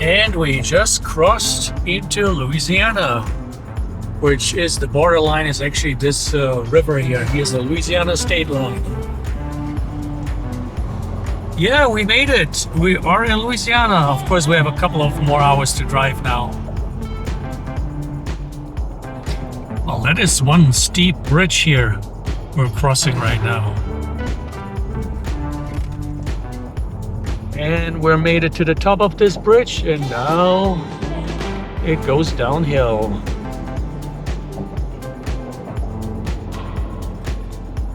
And we just crossed into Louisiana, which is the borderline is actually this river here. Here's the Louisiana state line. Yeah, we made it. We are in Louisiana. Of course, we have a couple of more hours to drive now. Well, that is one steep bridge here we're crossing right now. And we're made it to the top of this bridge, and now it goes downhill.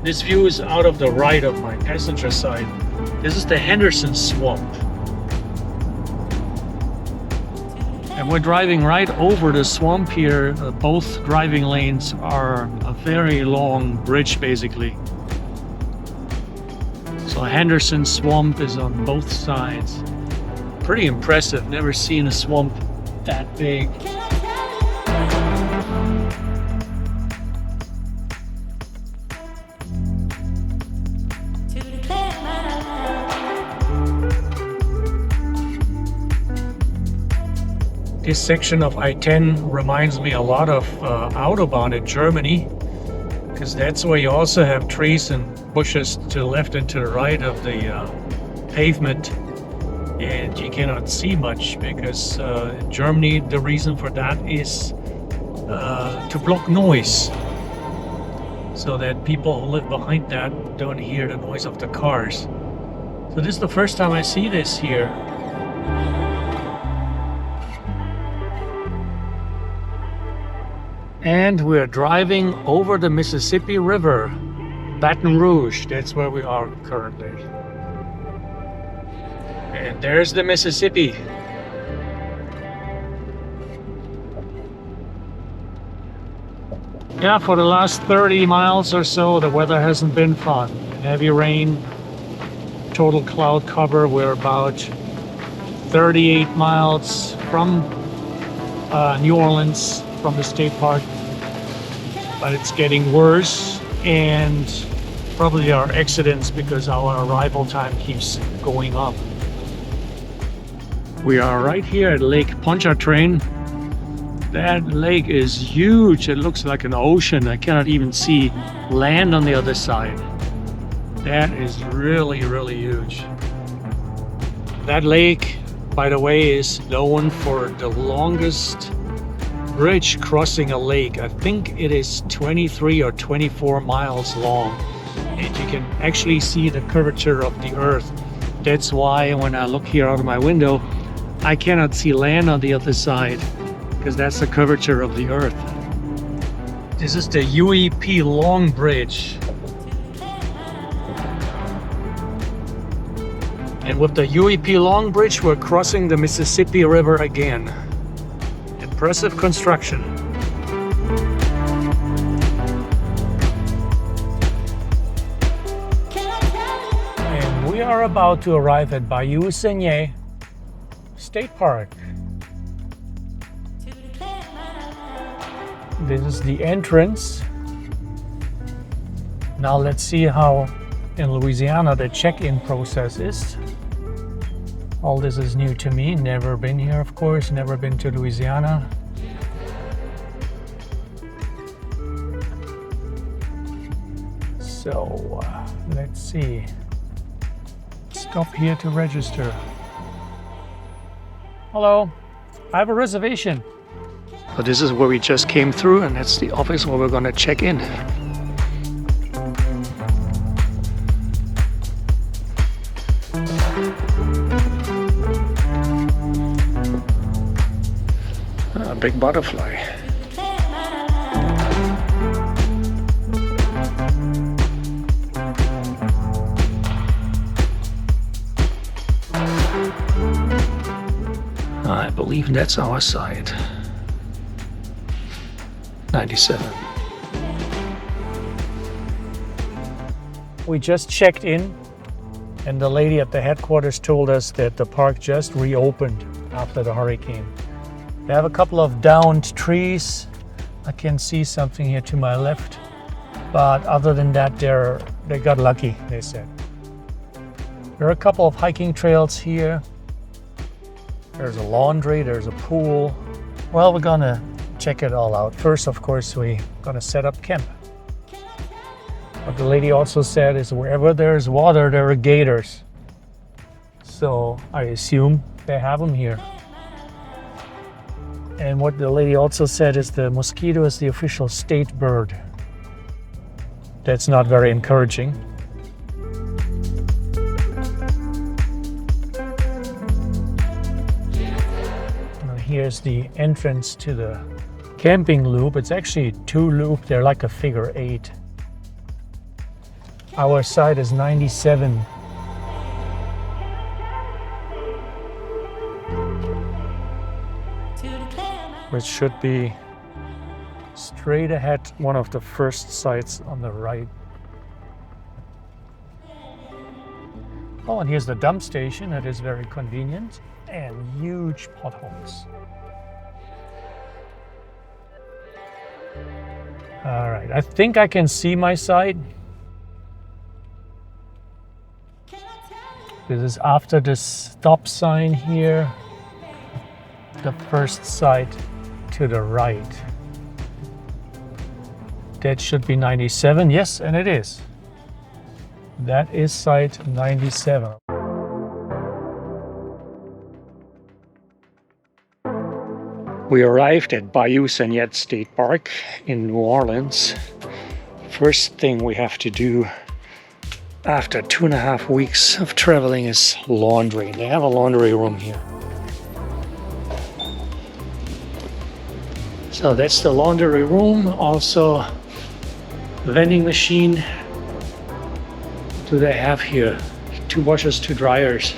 This view is out of the right of my passenger side. This is the Henderson Swamp. And we're driving right over the swamp here. Both driving lanes are a very long bridge, basically. So Henderson Swamp is on both sides. Pretty impressive. Never seen a swamp that big. This section of I-10 reminds me a lot of Autobahn in Germany, because that's where you also have trees and bushes to the left and to the right of the pavement, and you cannot see much because in Germany the reason for that is to block noise, so that people who live behind that don't hear the noise of the cars. So this is the first time I see this here. And we're driving over the Mississippi River, Baton Rouge. That's where we are currently. And there's the Mississippi. Yeah, for the last 30 miles or so, the weather hasn't been fun. Heavy rain, total cloud cover. We're about 38 miles from New Orleans, from the state park, but it's getting worse, and probably our accidents because our arrival time keeps going up. We are right here at Lake Pontchartrain. That lake is huge. It looks like an ocean. I cannot even see land on the other side. That is really, really huge. That lake, by the way, is known for the longest bridge crossing a lake. I think it is 23 or 24 miles long, and you can actually see the curvature of the earth. That's why when I look here out of my window, I cannot see land on the other side, because that's the curvature of the earth. This is the UEP Long Bridge. And with the UEP Long Bridge, we're crossing the Mississippi River again. Impressive construction. And we are about to arrive at Bayou Segnette State Park. This is the entrance. Now let's see how in Louisiana the check-in process is. All this is new to me. Never been here, of course. Never been to Louisiana. So, let's see. Stop here to register. Hello. I have a reservation. So this is where we just came through, and that's the office where we're going to check in. A big butterfly. I believe that's our side. 97. We just checked in, and the lady at the headquarters told us that the park just reopened after the hurricane. They have a couple of downed trees. I can see something here to my left, but other than that, they got lucky, they said. There are a couple of hiking trails here. There's a laundry, there's a pool. Well, we're gonna check it all out. First, of course, we're gonna set up camp. What the lady also said is wherever there's water, there are gators. So I assume they have them here. And what the lady also said is the mosquito is the official state bird. That's not very encouraging. Now here's the entrance to the camping loop. It's actually 2 loops. They're like a figure 8. Our side is 97. Which should be straight ahead, one of the first sites on the right. Oh, and here's the dump station. That is very convenient. And huge potholes. All right, I think I can see my site. This is after the stop sign here. The first site to the right. That should be 97. Yes, and it is. That is site 97. We arrived at Bayou Segnette State Park in New Orleans. First thing we have to do after 2.5 weeks of traveling is laundry. They have a laundry room here. So that's the laundry room. Also, vending machine. What do they have here? 2 washers, 2 dryers.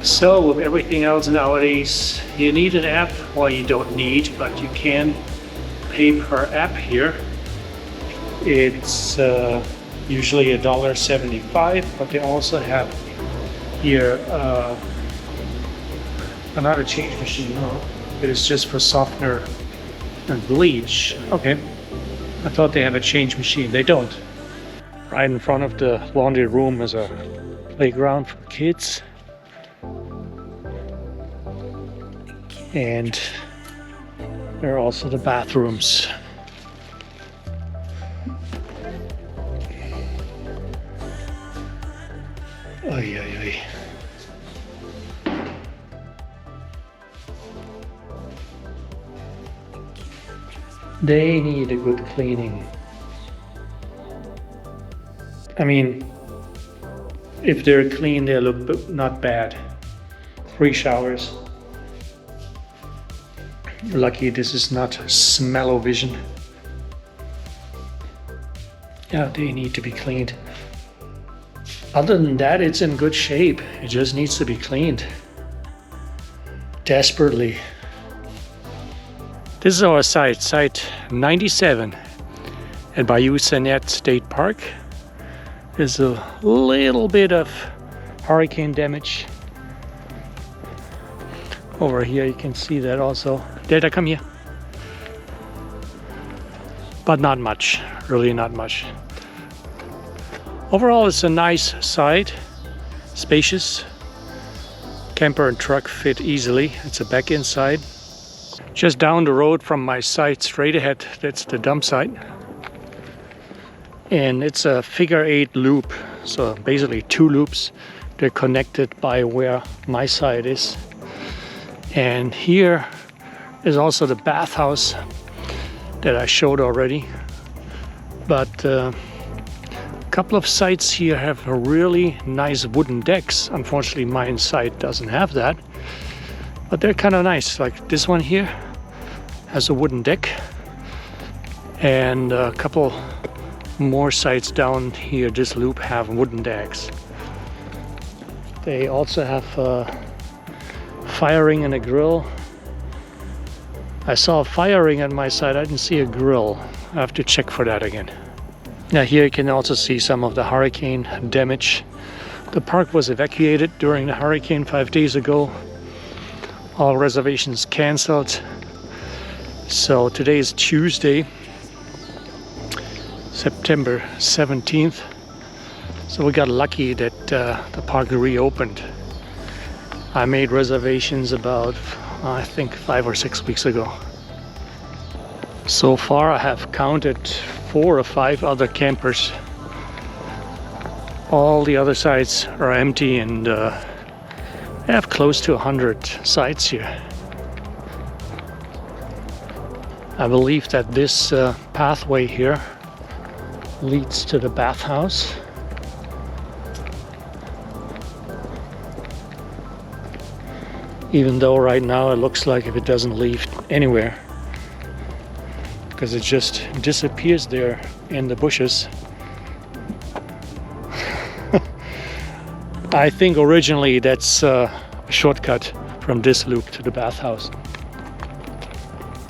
So with everything else nowadays, you need an app. Well, you don't need, but you can pay per app here. It's usually $1.75, but they also have here another change machine. No, it is just for softener and bleach. Okay, I thought they have a change machine. They don't. Right in front of the laundry room is a playground for kids. And there are also the bathrooms. Oy, oy, oy. They need a good cleaning. I mean, if they're clean, they look not bad. 3 showers. You're lucky this is not smell-o-vision. Yeah, they need to be cleaned. Other than that, it's in good shape. It just needs to be cleaned. Desperately. This is our site, site 97 at Bayou Segnette State Park. There's a little bit of hurricane damage. Over here you can see that also. Data, come here. But not much, really not much. Overall, it's a nice site, spacious. Camper and truck fit easily. It's a back inside. Just down the road from my site, straight ahead, that's the dump site. And it's a figure 8 loop, so basically 2 loops. They're connected by where my site is. And here is also the bathhouse that I showed already. But a couple of sites here have really nice wooden decks. Unfortunately, my site doesn't have that. But they're kind of nice. Like this one here has a wooden deck. And a couple more sites down here, this loop, have wooden decks. They also have firing and a grill. I saw a firing on my side. I didn't see a grill. I have to check for that again. Now here you can also see some of the hurricane damage. The park was evacuated during the hurricane 5 days ago. All reservations canceled. So today is Tuesday, September 17th. So we got lucky that the park reopened. I made reservations about, I think, 5 or 6 weeks ago. So far I have counted 4 or 5 other campers. All the other sites are empty, and I have close to 100 sites here. I believe that this pathway here leads to the bathhouse. Even though right now it looks like if it doesn't lead anywhere, because it just disappears there in the bushes. I think originally that's a shortcut from this loop to the bathhouse.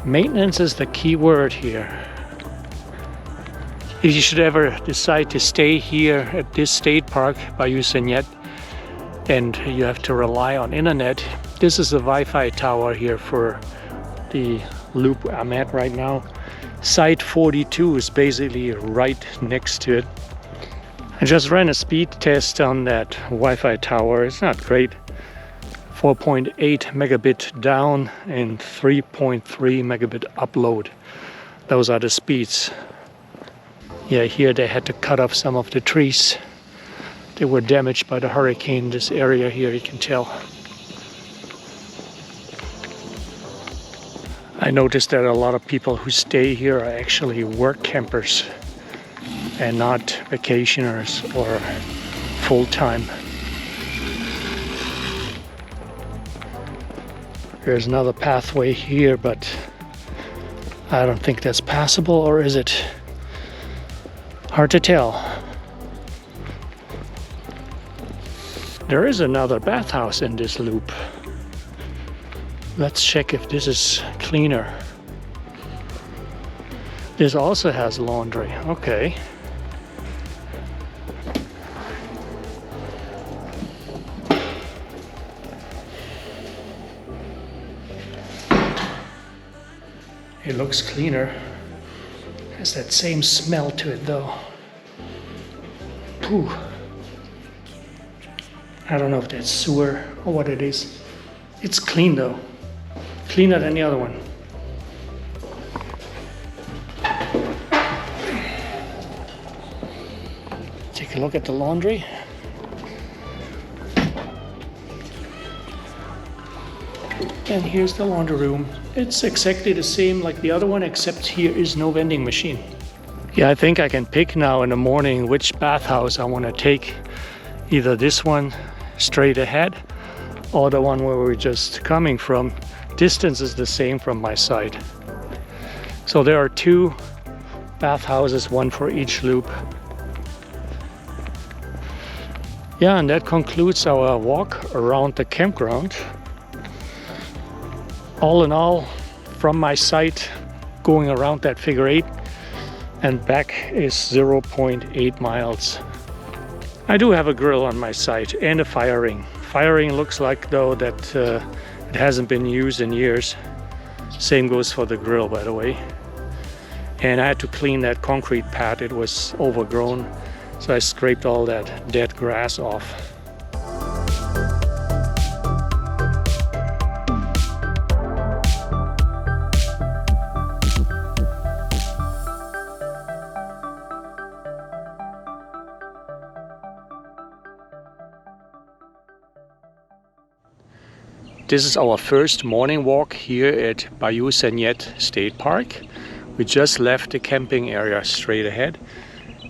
Maintenance is the key word here. If you should ever decide to stay here at this state park, Bayou Segnette, and you have to rely on internet, this is the Wi-Fi tower here for the loop I'm at right now. Site 42 is basically right next to it. I just ran a speed test on that Wi-Fi tower. It's not great. 4.8 megabit down and 3.3 megabit upload. Those are the speeds. Yeah, here they had to cut off some of the trees. They were damaged by the hurricane. This area here, you can tell. I noticed that a lot of people who stay here are actually work campers and not vacationers or full-time. There's another pathway here, but I don't think that's passable, or is it? Hard to tell. There is another bathhouse in this loop. Let's check if this is cleaner. This also has laundry. Okay. It looks cleaner. Has that same smell to it though. Pooh. I don't know if that's sewer or what it is. It's clean though. Cleaner than the other one. Take a look at the laundry. And here's the laundry room. It's exactly the same like the other one, except here is no vending machine. Yeah, I think I can pick now in the morning which bathhouse I want to take. Either this one straight ahead or the one where we're just coming from. Distance is the same from my side. So there are 2 bathhouses, one for each loop. Yeah, and that concludes our walk around the campground. All in all, from my site going around that figure 8 and back is 0.8 miles. I do have a grill on my site and a fire ring. Fire ring looks like though that it hasn't been used in years. Same goes for the grill, by the way. And I had to clean that concrete pad. It was overgrown, so I scraped all that dead grass off. This is our first morning walk here at Bayou Segnette State Park. We just left the camping area straight ahead,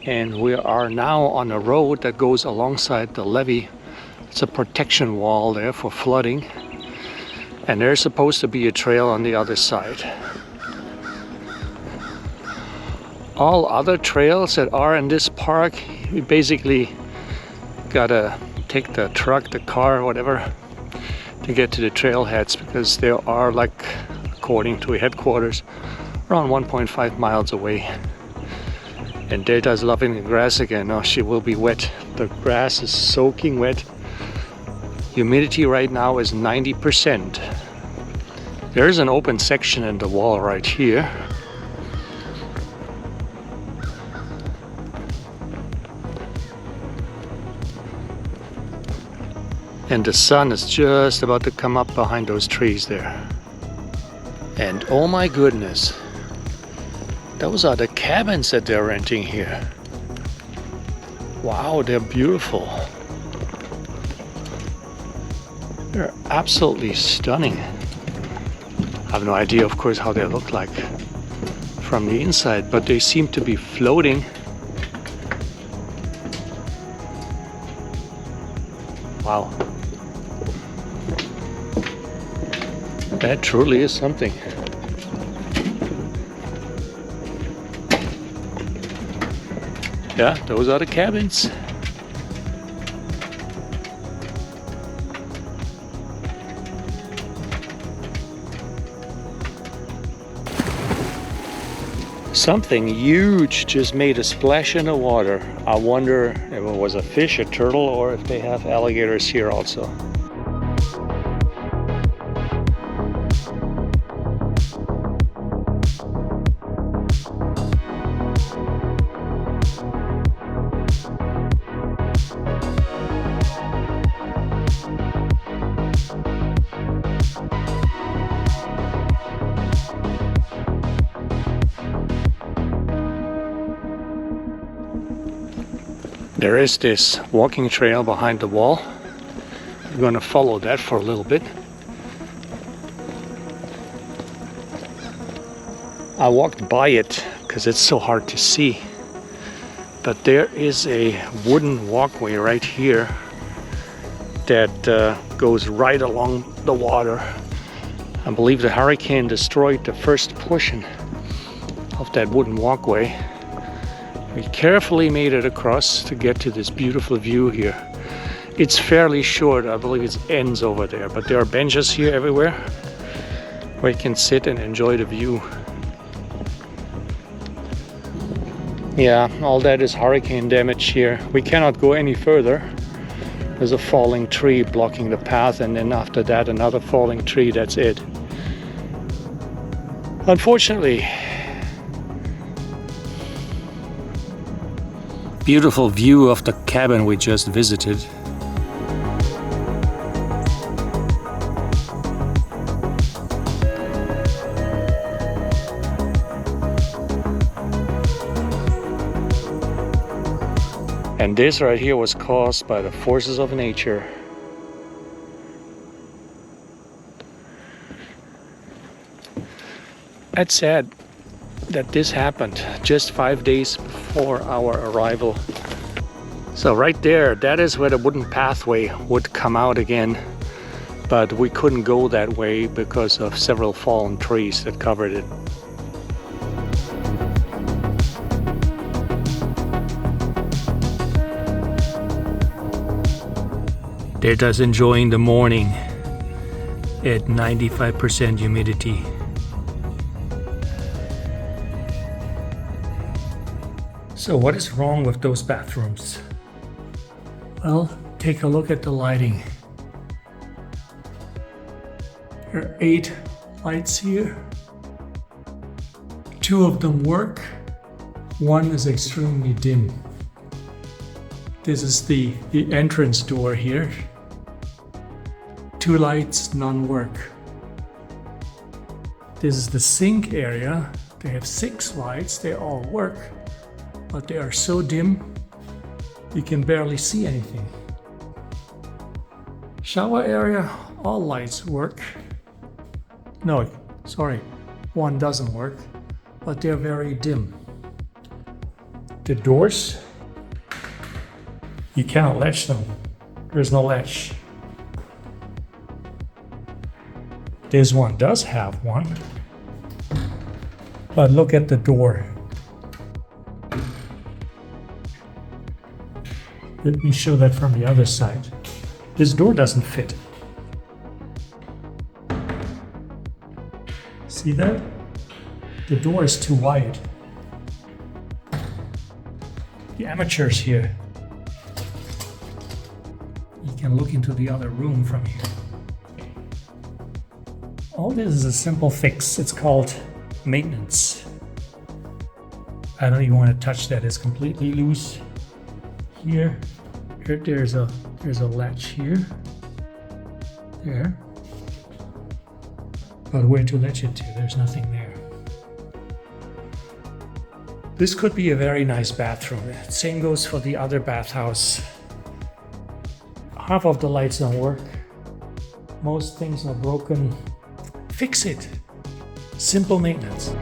and we are now on a road that goes alongside the levee. It's a protection wall there for flooding, and there's supposed to be a trail on the other side. All other trails that are in this park, we basically gotta take the truck, the car, whatever, to get to the trailheads, because there are, like, according to headquarters, around 1.5 miles away. And Delta's loving the grass again. Oh, she will be wet. The grass is soaking wet. Humidity right now is 90%. There's an open section in the wall right here. And the sun is just about to come up behind those trees there. And oh my goodness, those are the cabins that they're renting here. Wow, they're beautiful. They're absolutely stunning. I have no idea, of course, how they look like from the inside, but they seem to be floating. Wow. That truly is something. Yeah, those are the cabins. Something huge just made a splash in the water. I wonder if it was a fish, a turtle, or if they have alligators here also. There is this walking trail behind the wall. We're going to follow that for a little bit. I walked by it because it's so hard to see. But there is a wooden walkway right here that goes right along the water. I believe the hurricane destroyed the first portion of that wooden walkway. We carefully made it across to get to this beautiful view here. It's fairly short, I believe it ends over there, but there are benches here everywhere where you can sit and enjoy the view. Yeah, all that is hurricane damage here. We cannot go any further. There's a falling tree blocking the path, and then after that another falling tree, that's it. Unfortunately. Beautiful view of the cabin we just visited. And this right here was caused by the forces of nature. It's sad that this happened just 5 days before our arrival. So right there, that is where the wooden pathway would come out again, but we couldn't go that way because of several fallen trees that covered it. They're just enjoying the morning at 95% humidity. So what is wrong with those bathrooms? Well, take a look at the lighting. There are 8 lights here. 2 of them work. 1 is extremely dim. This is the entrance door here. 2 lights, none work. This is the sink area. They have 6 lights, they all work, but they are so dim you can barely see anything. Shower area, all lights work. No, sorry, 1 doesn't work, but they're very dim. The doors, you cannot latch them. There's no latch. This one does have one, but look at the door. Let me show that from the other side. This door doesn't fit. See that? The door is too wide. The amateurs here. You can look into the other room from here. All this is a simple fix. It's called maintenance. I don't even want to touch that. It's completely loose. Here there's a latch here. there. But where to let you to? There's nothing there. This could be a very nice bathroom. Same goes for the other bathhouse. Half of the lights don't work. Most things are broken. Fix it. Simple maintenance.